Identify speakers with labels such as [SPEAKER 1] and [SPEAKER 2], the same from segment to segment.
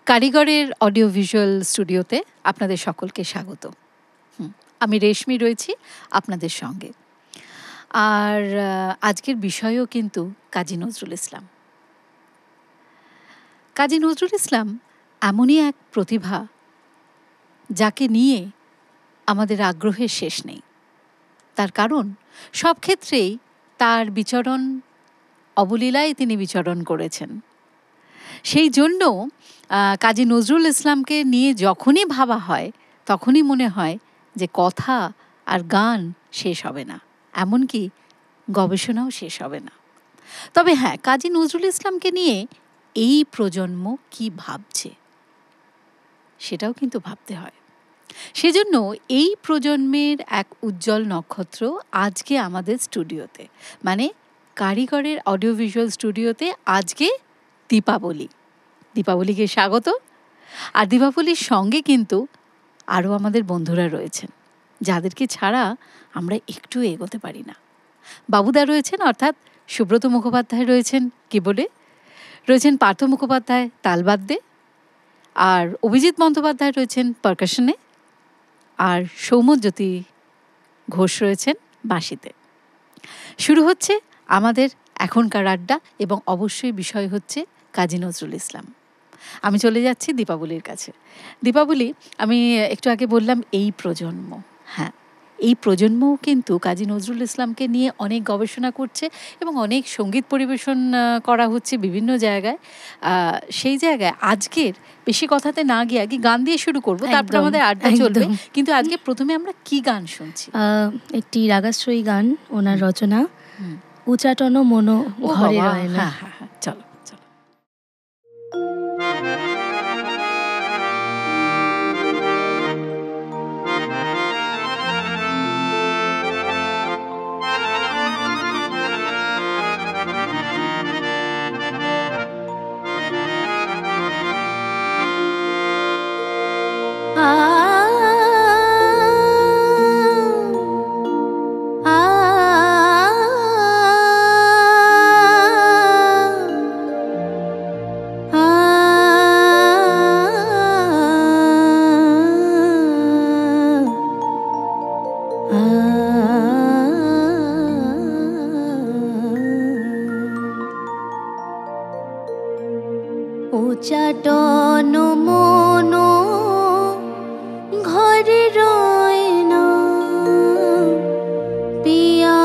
[SPEAKER 1] কারিগরের audio visual স্টুডিওতে আপনাদের সকলকে স্বাগত। আমি রেশমি রয়েছি আপনাদের সঙ্গে। আর আজকের বিষয়ও কিন্তু কাজী নজরুল ইসলাম। কাজী নজরুল ইসলাম এমনই এক প্রতিভা, যাকে নিয়ে আমাদের আগ্রহের শেষ নেই। তার কারণ সব ক্ষেত্রেই তার বিচরণ অবলীলায় তিনি বিচরণ করেছেন। সেই জন্য কাজী নজরুল ইসলামকে নিয়ে যখনই ভাবা হয় তখনই মনে হয় যে কথা আর গান শেষ হবে না, এমনকি গবেষণাও শেষ হবে না। তবে হ্যাঁ, কাজী নজরুল ইসলামকে নিয়ে এই প্রজন্ম কি ভাবছে সেটাও কিন্তু ভাবতে হয়। সেজন্য এই প্রজন্মের এক উজ্জ্বল নক্ষত্র আজকে আমাদের স্টুডিওতে, মানে কারিগরের অডিও ভিজুয়াল স্টুডিওতে আজকে দীপাবলিকে স্বাগত। আর দীপাবলির সঙ্গে কিন্তু আরও আমাদের বন্ধুরা রয়েছেন, যাদেরকে ছাড়া আমরা একটু এগোতে পারি না। বাবুদা রয়েছেন, অর্থাৎ সুব্রত মুখোপাধ্যায় রয়েছেন কিবোর্ডে, রয়েছেন পার্থ মুখোপাধ্যায় তালবাদ্যে, আর অভিজিৎ বন্দ্যোপাধ্যায় রয়েছেন পারকাশনে, আর সৌম্যজ্যোতি ঘোষ রয়েছেন বাঁশিতে। শুরু হচ্ছে আমাদের এখনকার আড্ডা, এবং অবশ্যই বিষয় হচ্ছে কাজী নজরুল ইসলাম। আমি চলে যাচ্ছি দীপাবলির কাছে। দীপাবলি, আমি একটু আগে বললাম এই প্রজন্ম, হ্যাঁ, এই প্রজন্মও কিন্তু কাজী নজরুল ইসলামকে নিয়ে অনেক গবেষণা করছে এবং অনেক সঙ্গীত পরিবেশন করা হচ্ছে বিভিন্ন জায়গায়। সেই জায়গায় আজকের বেশি কথাতে না গিয়ে আগে গান দিয়ে শুরু করবো, তারপর আমাদের আড্ডা চলবে। কিন্তু আজকে প্রথমে আমরা কি গান শুনছি?
[SPEAKER 2] একটি রাগাশ্রয়ী গান, ওনার রচনা, উচাটন মনো ঘরে রয় না।
[SPEAKER 1] হ্যাঁ, চলো।
[SPEAKER 2] উচাটন মনো ঘরে রয় না, পিয়া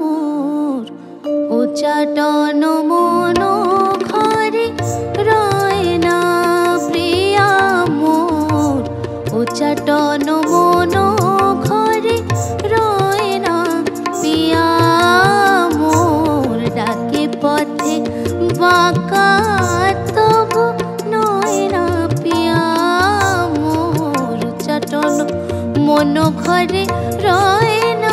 [SPEAKER 2] মোর। উচাটন মনো ঘরে রয় না, প্রিয়া মোর। উচাটন মনো ঘরে রয় না, পিয়া মোর। ডাকে পথে বাঁকা তবু নয় না, পিয়া মোর। উচাটন মনো ঘরে রয় না।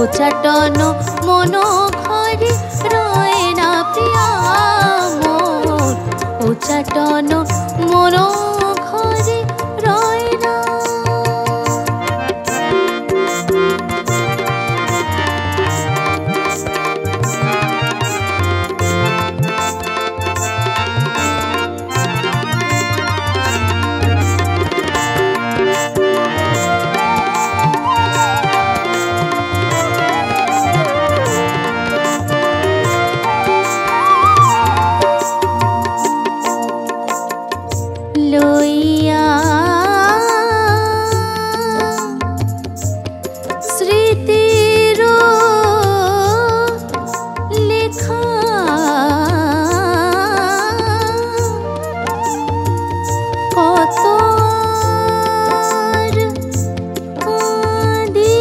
[SPEAKER 2] উচাটন মনো ঘরে রয় না, উচাটন মন ঘরে রয় না। লইয়া স্মৃতির লেখা কত কাঁদি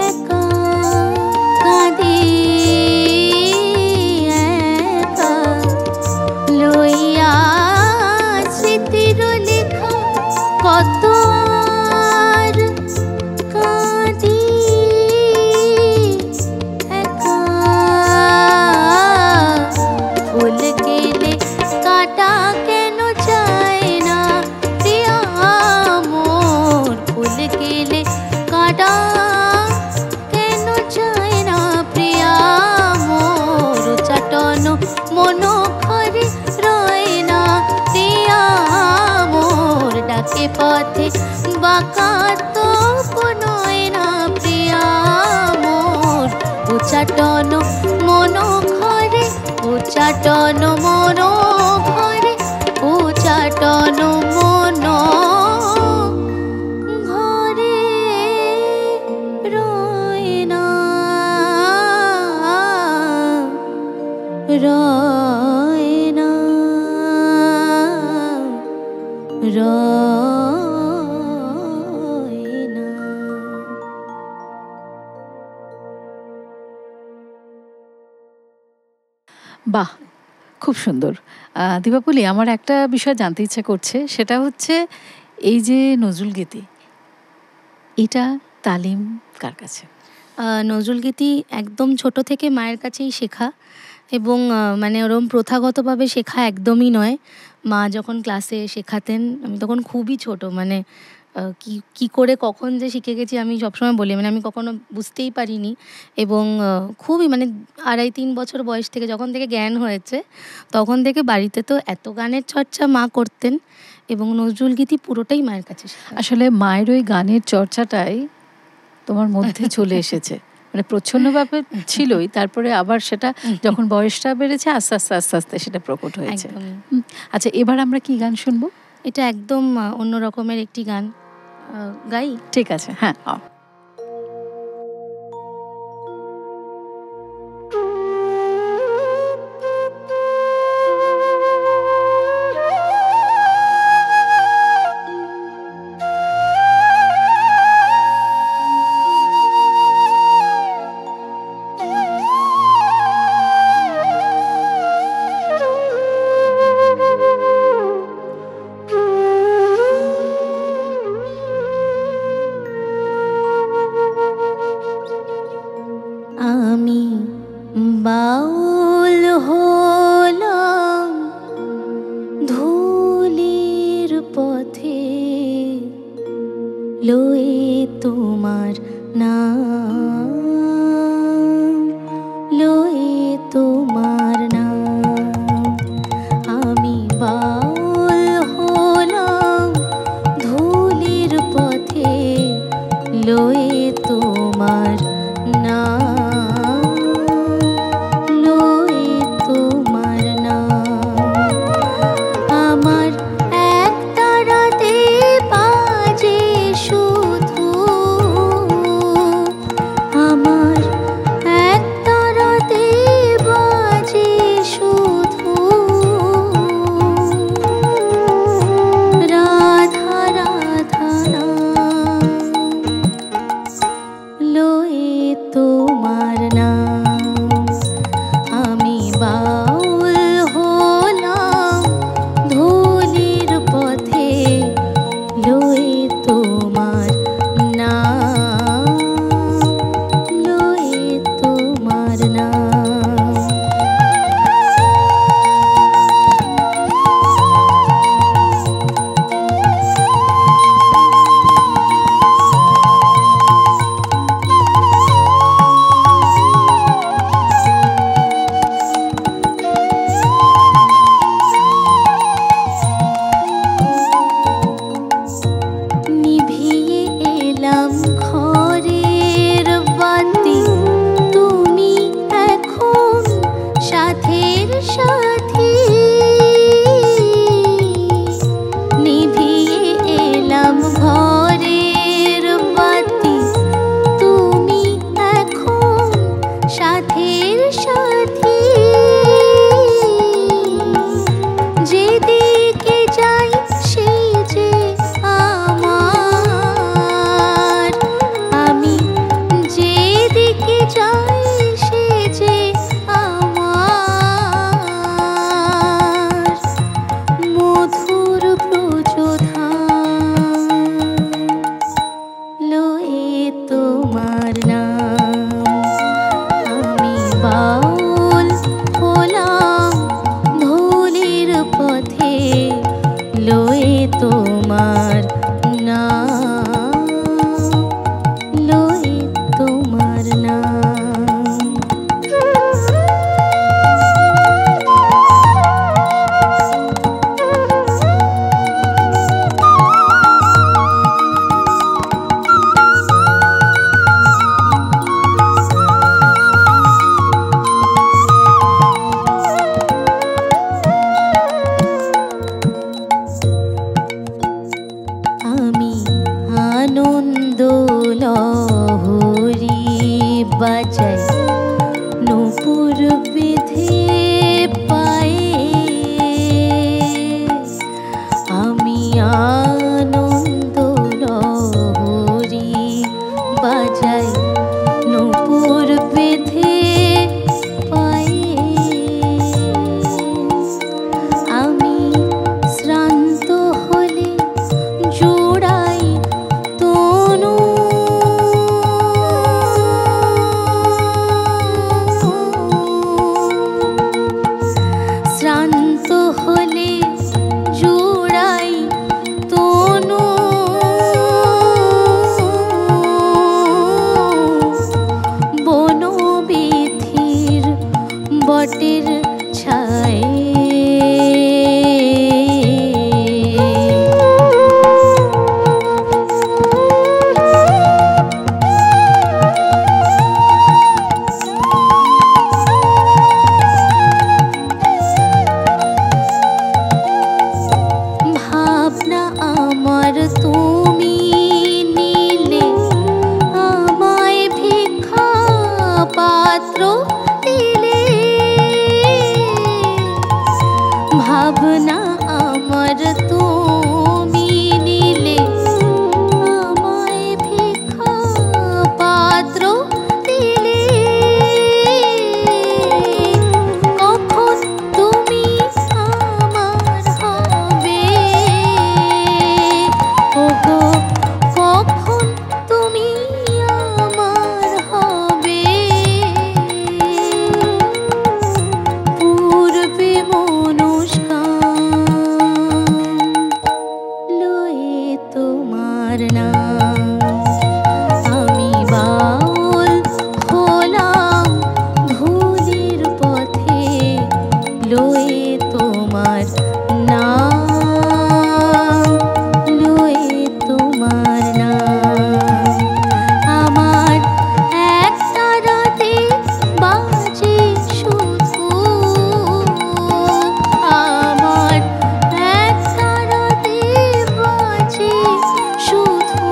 [SPEAKER 2] একা কাঁদি একা লইয়া স্মৃতির লেখা কত আর কাঁদি একা। ফুল গেলে কাটা কেন যায় না প্রিয়া মোর, ফুল গেলে কাটা কেন যায় না প্রিয়া মোর। উচাটন মন ঘরে রয় না প্রিয়া মোর, ডাকে পথে বাঁকা তো কোনোই না প্রিয়া মোর। উচাটন মন ঘরে, উচাটন মন ঘরে, উচাটন মন ঘরে রয় না রয় না রয় না।
[SPEAKER 1] বাহ, খুব সুন্দর। দীপাবলি, আমার একটা বিষয় জানতে ইচ্ছে করছে, সেটা হচ্ছে এই যে নজরুলগীতি, এটা তালিম কার কাছে?
[SPEAKER 2] নজরুলগীতি একদম ছোট থেকে মায়ের কাছেই শেখা, এবং মানে ওরম প্রথাগতভাবে শেখা একদমই নয়। মা যখন ক্লাসে শেখাতেন আমি তখন খুবই ছোট, মানে কি করে কখন যে শিখে গেছি আমি সবসময় বলি, মানে আমি কখনো বুঝতেই পারিনি। এবং খুবই মানে 2.5-3 বছর বয়স থেকে, যখন থেকে জ্ঞান হয়েছে তখন থেকে বাড়িতে তো এত গানের চর্চা মা করতেন, এবং নজরুলগীতি পুরোটাই মায়ের কাছে শেখা।
[SPEAKER 1] আসলে মায়ের ওই গানের চর্চাটাই তোমার মধ্যে চলে এসেছে, মানে প্রচ্ছন্নভাবে ছিলই, তারপরে আবার সেটা যখন বয়সটা বেড়েছে আস্তে আস্তে আস্তে আস্তে সেটা প্রকট হয়েছে।
[SPEAKER 2] একদমই।
[SPEAKER 1] আচ্ছা, এবার আমরা কি গান শুনবো?
[SPEAKER 2] এটা একদম অন্য রকমের একটি গান গাই।
[SPEAKER 1] ঠিক আছে, হ্যাঁ।
[SPEAKER 2] আমি বাউল হলাম ধুলির পথে, লয়ে তোমার নাম, লয়ে তোমার নাম। আমি বাউল হলাম ধুলির পথে, লয়ে তোমার নাম, লয়ে চাই সে যে আমার মধুর প্রচোধান লয়ে তোমার নাম আমি বাউল হলাম ভুলের পথে লয়ে তোমার নাম লয়ে তোমার নাম আমি আনন্দ লহরী বাজাই নূপুর বেঁধে পায়ে আমি আনন্দ লহরী বাজাই নূপুর বেঁধে পায়ে আমি শ্রান্ত হলে জোড়াই তনু শ্রান্ত হলে জোড়াই তনু বনবিথির বটের ছায়ে ভাবনা আমার তুমি নিলে আমায় ভিক্ষা পাত্র দিলে ভাবনা আমার তুমি নিলে আমায় ভিক্ষা পাত্র দিলে কখন তুমি আমার হবে ওগো কখন তুমি আমার হবে পূর্বে মনুষ্কান লয়ে তোমার নাম আমি বাউল হলাম ভুলের পথে লয়ে তোমার নাম লয়ে তোমার নাম আমার একটা রাতে বাজে শুধু আমার একটা রাতে বাজে শুধু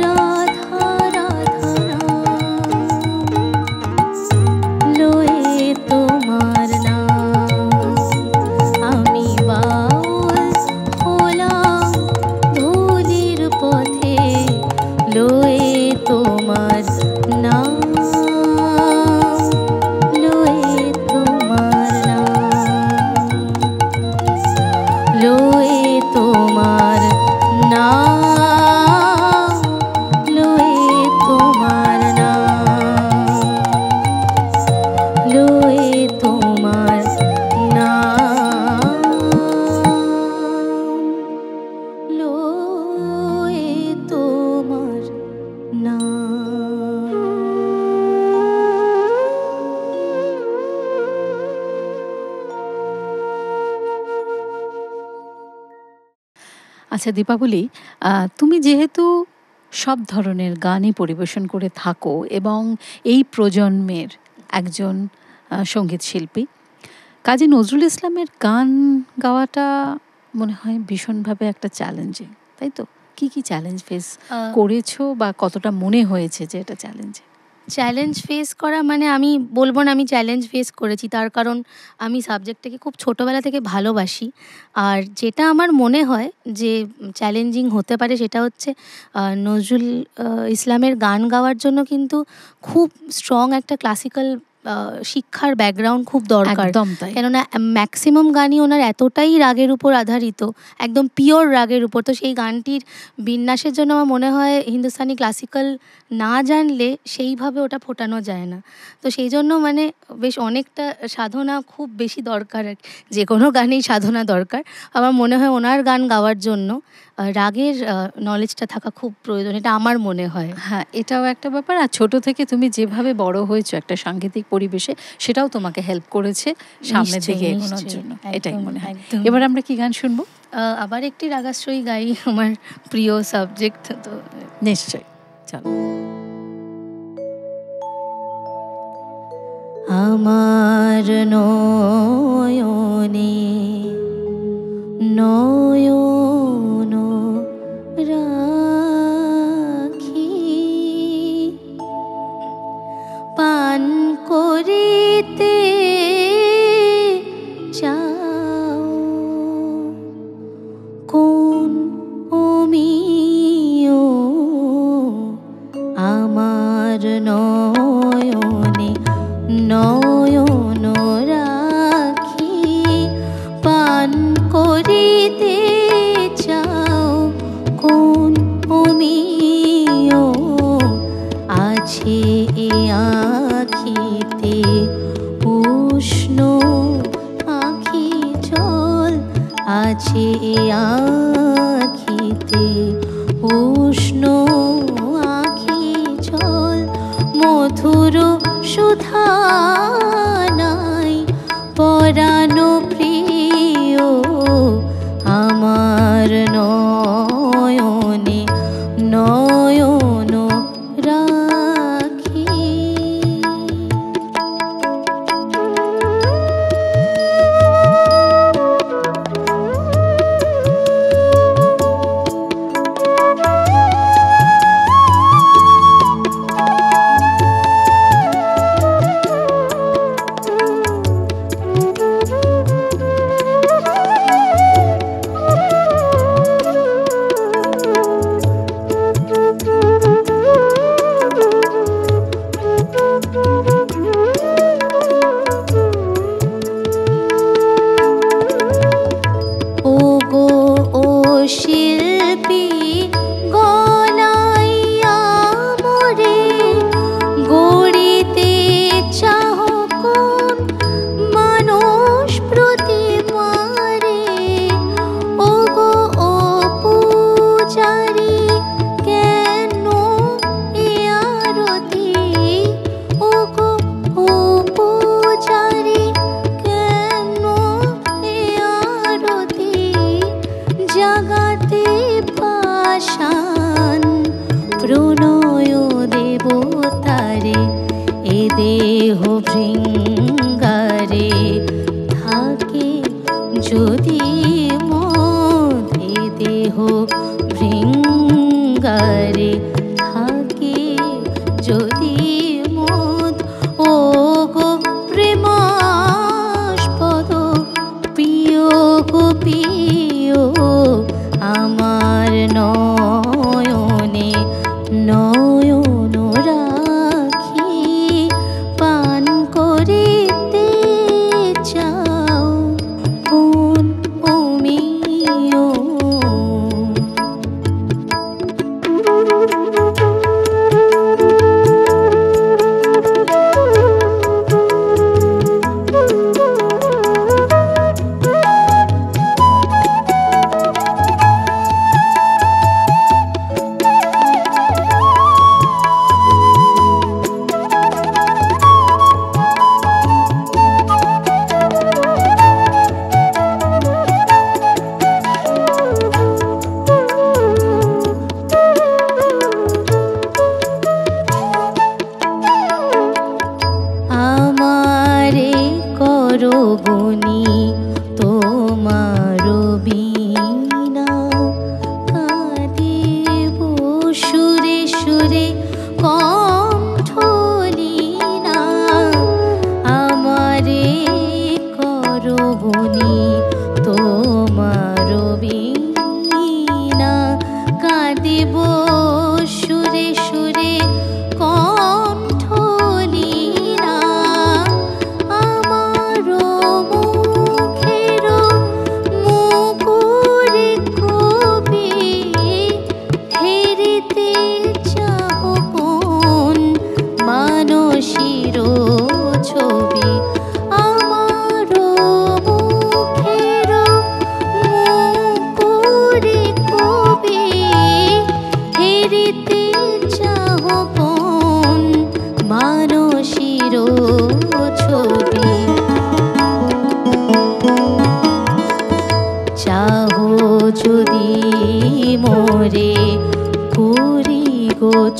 [SPEAKER 2] রাধা রাধা নাম লয়ে তোমার নাম আমি বাউল হলাম ভুলের পথে লয়ে তোমার নাম লয়ে তোমার নাম লয়ে তোমার নাম লয়ে তোমার নাম লয়ে তোমার নাম লয়ে তোমার নাম
[SPEAKER 1] আচ্ছা দীপাবলি, তুমি যেহেতু সব ধরনের গানই পরিবেশন করে থাকো এবং এই প্রজন্মের একজন সঙ্গীত শিল্পী, কাজী নজরুল ইসলামের গান গাওয়াটা মনে হয় ভীষণভাবে একটা চ্যালেঞ্জিং, তাই তো? কি কি চ্যালেঞ্জ ফেস করেছো বা কতটা মনে হয়েছে যে এটা চ্যালেঞ্জিং?
[SPEAKER 2] চ্যালেঞ্জ ফেস করা মানে আমি বলবো না আমি চ্যালেঞ্জ ফেস করেছি, তার কারণ আমি সাবজেক্টটাকে খুব ছোটোবেলা থেকে ভালোবাসি। আর যেটা আমার মনে হয় যে চ্যালেঞ্জিং হতে পারে সেটা হচ্ছে নজরুল ইসলামের গান গাওয়ার জন্য কিন্তু খুব স্ট্রং একটা ক্লাসিক্যাল শিক্ষার ব্যাকগ্রাউন্ড খুব দরকার।
[SPEAKER 1] একদম তাই।
[SPEAKER 2] কেননা ম্যাক্সিমাম গানই ওনার এতটাই রাগের উপর আধারিত, একদম পিওর রাগের উপর, তো সেই গানটির বিন্যাসের জন্য আমার মনে হয় হিন্দুস্তানি ক্লাসিক্যাল না জানলে সেইভাবে ওটা ফোটানো যায় না। তো সেই জন্য মানে বেশ অনেকটা সাধনা খুব বেশি দরকার, যে কোনো গানেই সাধনা দরকার। আমার মনে হয় ওনার গান গাওয়ার জন্য রাগের নলেজটা থাকা খুব প্রয়োজন, এটা আমার মনে হয়।
[SPEAKER 1] হ্যাঁ, এটাও একটা ব্যাপার। আর ছোট থেকে তুমি যেভাবে বড় হয়েছো একটা সাংগীতিক পরিবেশে, সেটাও তোমাকে হেল্প করেছে সামনের দিকে
[SPEAKER 2] নিশ্চয়ই,
[SPEAKER 1] এগোনোর
[SPEAKER 2] নিশ্চয়ই,
[SPEAKER 1] জন্য,
[SPEAKER 2] একদম,
[SPEAKER 1] এটাই মনে হয়।
[SPEAKER 2] একদম।
[SPEAKER 1] এবার আমরা কি গান শুনবো?
[SPEAKER 2] আবার একটি রাগাশ্রয়ী গাই, আমার প্রিয় সাবজেক্ট তো।
[SPEAKER 1] নিশ্চয়ই, চলো।
[SPEAKER 2] আমার নয়নে নয়ন রাখি, পান করিতে চাও কোন অমিও, আমার নয়নে নয়ন রাখি, পান করিতে চাও কোন অমিও, আছে এ আখিতে উষ্ণ আখি জল, আছে এ আখিতে উষ্ণ আখি জল, মধুর সুধা নাই পরাণ প্রিয়, আমার নয়নে নয়ন রাখি। শিল্পী গলাইয়া মোরে গড়িতে চাহ কোন মানুষ প্রতিমারে, ও গো ও পূজারি কেন এ আরতি, ও গো ও পূজারি কেন এ আরতি, জাগাতে পাষাণ প্রণয় দেবতারে, এ দেহ ভৃঙ্গারে থাকে যদি মদ, এ দেহ ভৃঙ্গারে থাকে যদি মদ, ও গো প্রেমাস্পদ প্রিয় গো প্রিয়, আমার নয়নে নয়ন রাখি, পান করে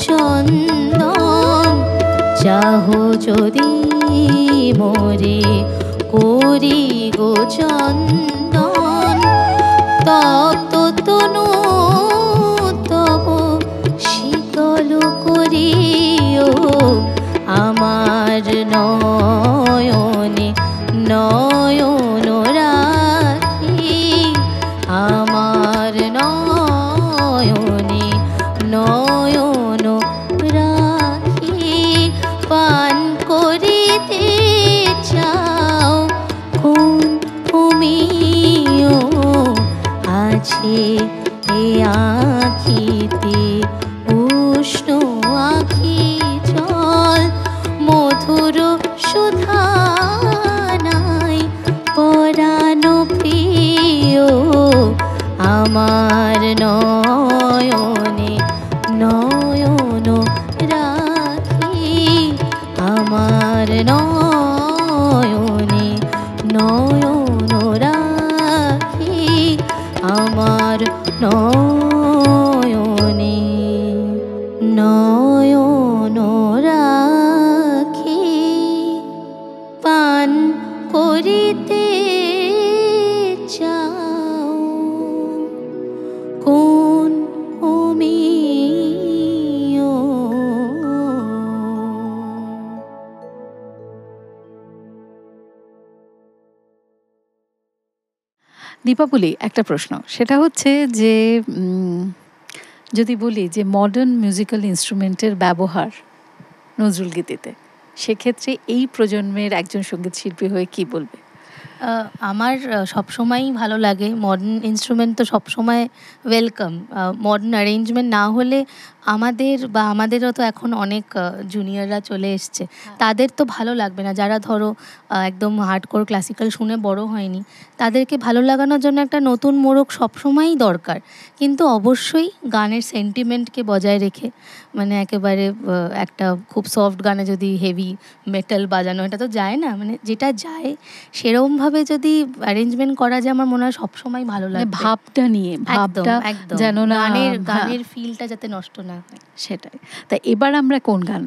[SPEAKER 2] চন্দন, চাহো যদি মোরে করি গো চন্দন, তপ্ত তনু তব শীতল করিও আমার নয়নে নয়ন রাখি, আমার নয়নে নয়ন রাখি। পান করিতে চাও কোন তুমিও, আছে এ আখিতে উষ্ণ আখি জল, মধুর সুধা নাই পরাণ প্রিয়, আমার নয়নে নয়ন রাখি, আমার নয়নে নয়ন রাখি, আমার নয়নে নয়ন রাখি। পান করিতে চাও কোন তুমিও।
[SPEAKER 1] দীপাবলি, একটা প্রশ্ন, সেটা হচ্ছে যে যদি বলি যে মডার্ন মিউজিক্যাল ইনস্ট্রুমেন্টের ব্যবহার নজরুল গীতিতে, সেক্ষেত্রে এই প্রজন্মের একজন সঙ্গীত শিল্পী হয়ে কি বলবে?
[SPEAKER 2] আমার সবসময়ই ভালো লাগে। মডার্ন ইনস্ট্রুমেন্ট তো সবসময় ওয়েলকাম। মডার্ন অ্যারেঞ্জমেন্ট না হলে আমাদেরও তো এখন অনেক জুনিয়ররা চলে এসছে, তাদের তো ভালো লাগবে না। যারা ধরো একদম হার্ডকোর ক্লাসিক্যাল শুনে বড় হয়নি, তাদেরকে ভালো লাগানোর জন্য একটা নতুন মোড়ক সবসময়ই দরকার। কিন্তু অবশ্যই গানের সেন্টিমেন্টকে বজায় রেখে, মানে একেবারে একটা খুব সফট গানে যদি হেভি মেটাল বাজানো, এটা তো যায় না। মানে যেটা যায় সেরকমভাবে যদি অ্যারেঞ্জমেন্ট করা যায়, আমার মনে হয় সবসময় ভালো লাগে।
[SPEAKER 1] ভাবটা নিয়ে, ভাবটা যেন না,
[SPEAKER 2] গানের ফিলটা যাতে নষ্ট না হয়,
[SPEAKER 1] সেটাই। তা এবার আমরা কোন গান?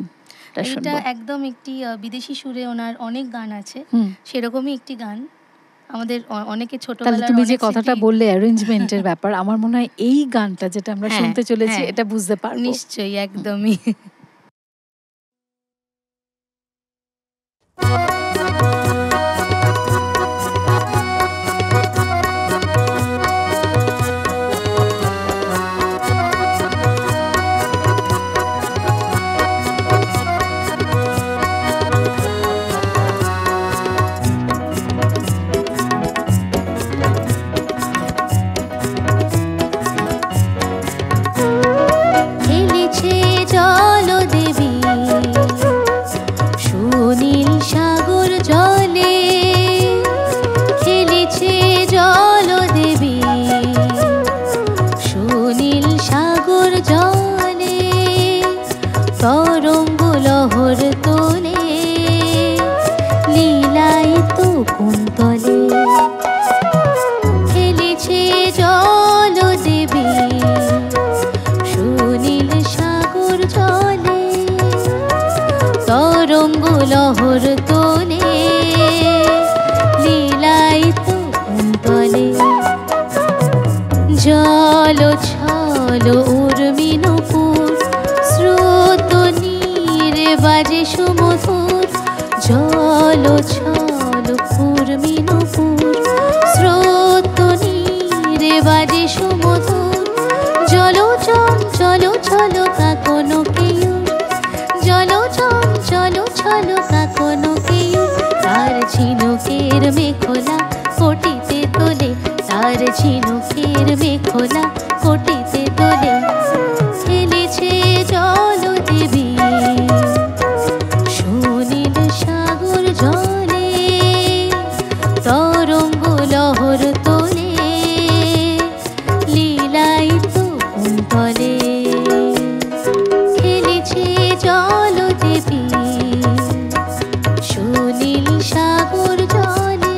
[SPEAKER 2] এটা একদম একটি বিদেশি সুরে, ওনার অনেক গান আছে, সেরকমই একটি গান। আমাদের অনেকে ছোটবেলায়,
[SPEAKER 1] তুমি যে কথাটা বললে অ্যারেঞ্জমেন্টের ব্যাপার, আমার মনে হয় এই গানটা যেটা আমরা শুনতে চলেছি এটা বুঝতে পারবো।
[SPEAKER 2] নিশ্চয়ই, একদমই। লহর তোলে লীলাই তো তলে জল ছল উর্মিনুপুর স্রোত নীরে বাজে সুমধুর জল ছল উর্মিনুপুর স্রোত নীরে বাজে সুমধুর জল চঞ্চল ছল কাকনো কেউ জল চঞ্চল ছল কাকনো কেউ তার ঝিনুকের মেখলা কোটিতে তোলে তার ঝিনুকের মেখলা কোটিতে তোলে খেলেছে জল দেবী সুনীল সাগর জলে তরঙ্গ লহর তোলে লীলাই তো তলে খেলেছে জল দেবী সুনীল সাগর জলে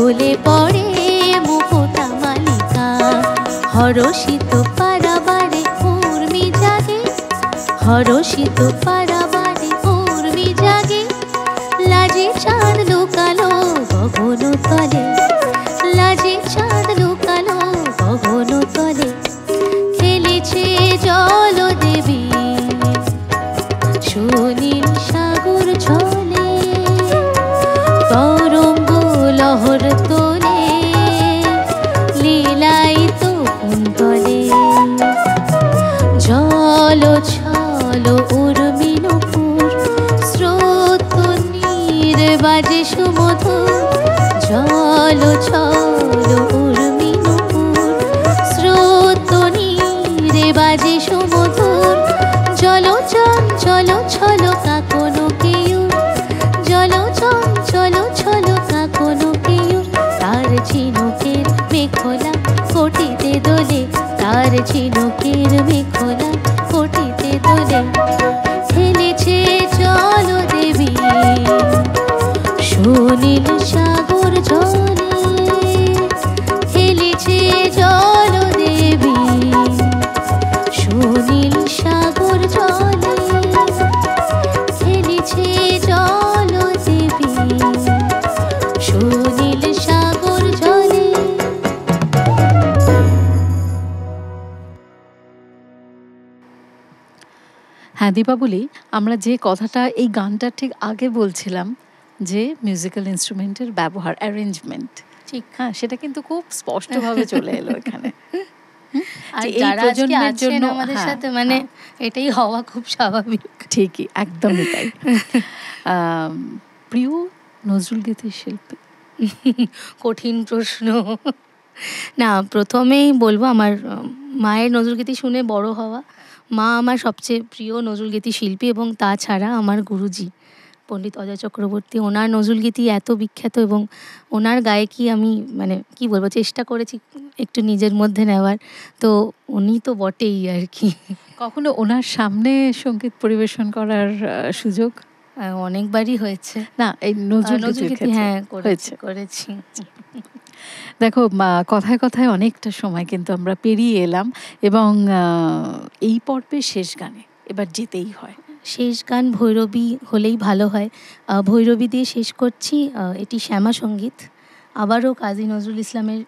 [SPEAKER 2] দোলে পড়ে মুকুতা মালিকা, হরষিত পারাবারে উর্মি জাগে, হরষিত পারাবারে উর্মি জাগে। লাজে চাঁদ লুকালো গগন তলে, লাজে চাঁদ লুকালো গগন তলে। খেলেছে জল দেবী সুনীল সাগর জলে, তরঙ্গ লহর তোলে লীলাই তো কুন্তলে। জল ছল উর্মি নূপুর, স্রোত নীর বাজে সুমধুর। জল ছল উর্মি নূপুর, স্রোত নীর বাজে সুমধুর। জল চঞ্চল ছল কাকন কেয়ুর, জল চঞ্চল ছল কাকন কেয়ুর। তার ঝিনুকের মেখলা কোটিতে দোলে, তার ঝিনুকের মেখলা কোটিতে দোলে। খেলেছে জল দেবী সুনীল সাগর জলে, খেলেছে জল দেবী সুনীল সাগর জলে, খেলেছে জল দেবী সুনীল সাগর জলে।
[SPEAKER 1] হ্যাঁ দীপাবলি, আমরা যে কথাটা এই গানটার ঠিক আগে বলছিলাম যে মিউজিক্যাল ইনস্ট্রুমেন্টের ব্যবহার, অ্যারেঞ্জমেন্ট,
[SPEAKER 2] ঠিক।
[SPEAKER 1] হ্যাঁ সেটা কিন্তু খুব স্পষ্টভাবে চলে এলো এখানে।
[SPEAKER 2] আর
[SPEAKER 1] যে এই
[SPEAKER 2] যারা আজকে
[SPEAKER 1] প্রজন্মের
[SPEAKER 2] আছেন
[SPEAKER 1] জন্য,
[SPEAKER 2] আমাদের
[SPEAKER 1] হ্যাঁ,
[SPEAKER 2] সাথে, মানে এটাই হওয়া খুব স্বাভাবিক।
[SPEAKER 1] ঠিকই, একদমই তাই। প্রিয় নজরুল গীতির শিল্পী?
[SPEAKER 2] কঠিন প্রশ্ন। না, প্রথমেই বলবো আমার মায়ের নজরুলগীতি শুনে বড় হওয়া। মা আমার সবচেয়ে প্রিয় নজরুলগীতি শিল্পী, এবং তাছাড়া আমার গুরুজি পণ্ডিত অজয় চক্রবর্তী, ওনার নজরুলগীতি এত বিখ্যাত, এবং ওনার গায়কী আমি মানে কি বলবো, চেষ্টা করেছি একটু নিজের মধ্যে নেওয়ার। তো উনি তো বটেই আর কি।
[SPEAKER 1] কখনো ওনার সামনে সঙ্গীত পরিবেশন করার সুযোগ?
[SPEAKER 2] অনেকবারই হয়েছে।
[SPEAKER 1] না, এই নজরুল গীতির
[SPEAKER 2] নজরুলগীতি
[SPEAKER 1] ক্ষেত্রে
[SPEAKER 2] হ্যাঁ
[SPEAKER 1] হয়েছে।
[SPEAKER 2] করেছি।
[SPEAKER 1] দেখো, কথায় কথায় অনেকটা সময় কিন্তু আমরা পেরিয়ে এলাম, এবং এই পর্বের শেষ গানে এবার যেতেই হয়।
[SPEAKER 2] শেষ গান ভৈরবী হলেই ভালো হয়। ভৈরবী দিয়ে শেষ করছি। এটি শ্যামা সঙ্গীত। আবারও কাজী নজরুল ইসলামের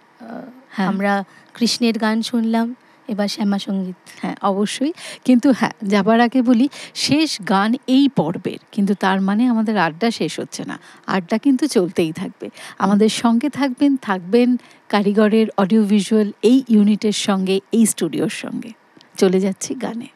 [SPEAKER 1] হ্যাঁ।
[SPEAKER 2] আমরা কৃষ্ণের গান শুনলাম, এবার শ্যামা সঙ্গীত।
[SPEAKER 1] হ্যাঁ অবশ্যই, কিন্তু হ্যাঁ যাবার আগে বলি শেষ গান এই পর্বের, কিন্তু তার মানে আমাদের আড্ডা শেষ হচ্ছে না। আড্ডা কিন্তু চলতেই থাকবে। আমাদের সঙ্গে থাকবেন কারিগরের অডিও ভিজুয়াল এই ইউনিটের সঙ্গে, এই স্টুডিওর সঙ্গে। চলে যাচ্ছি গানে।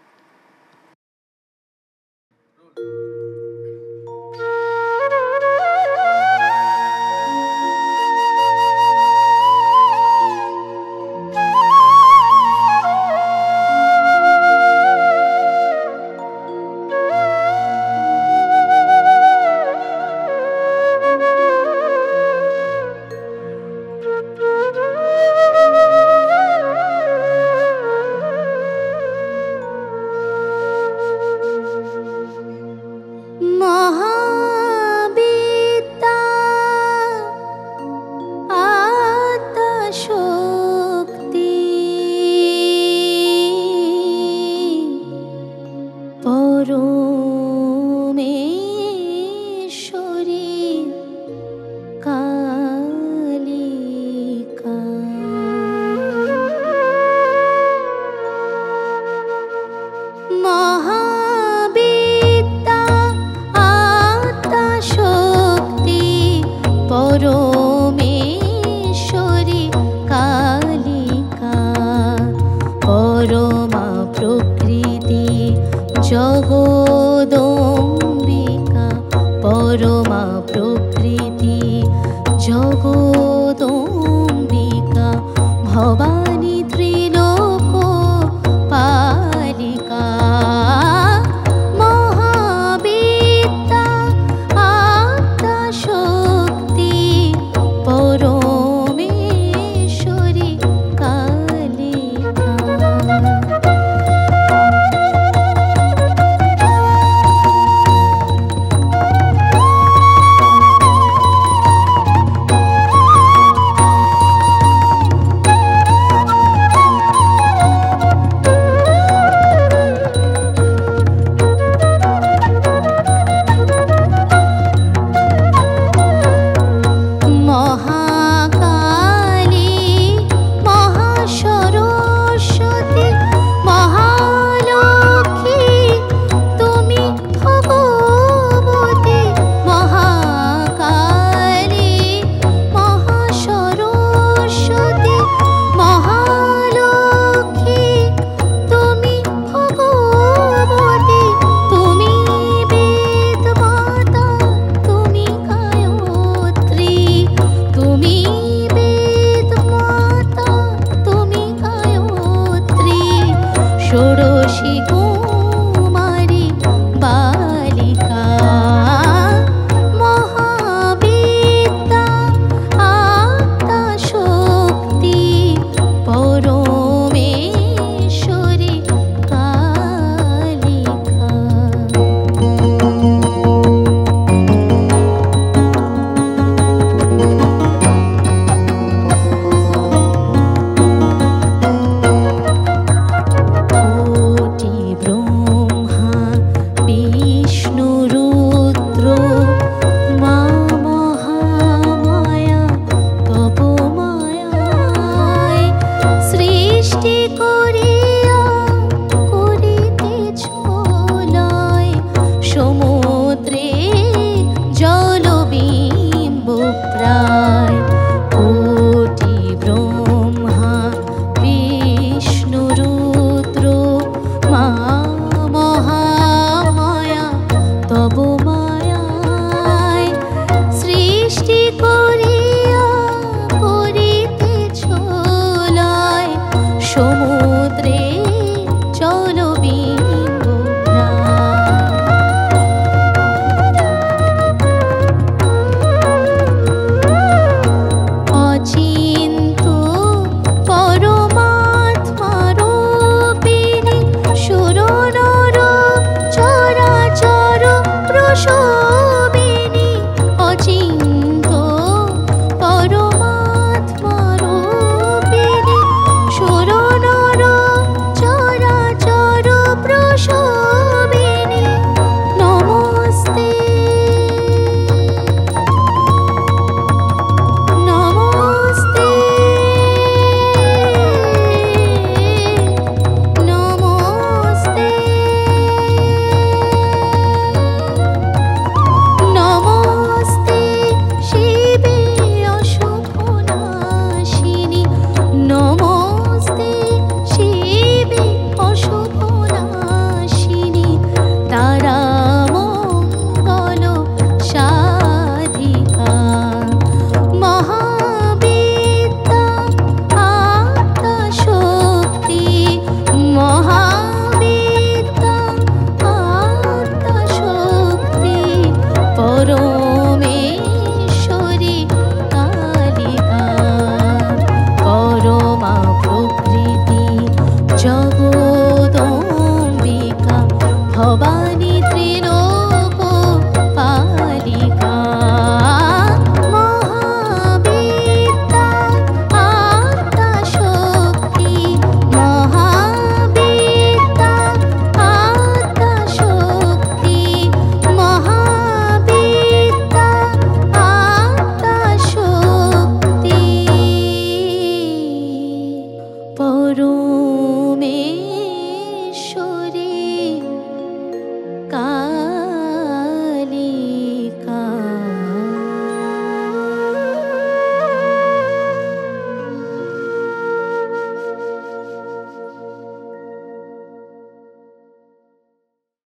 [SPEAKER 2] में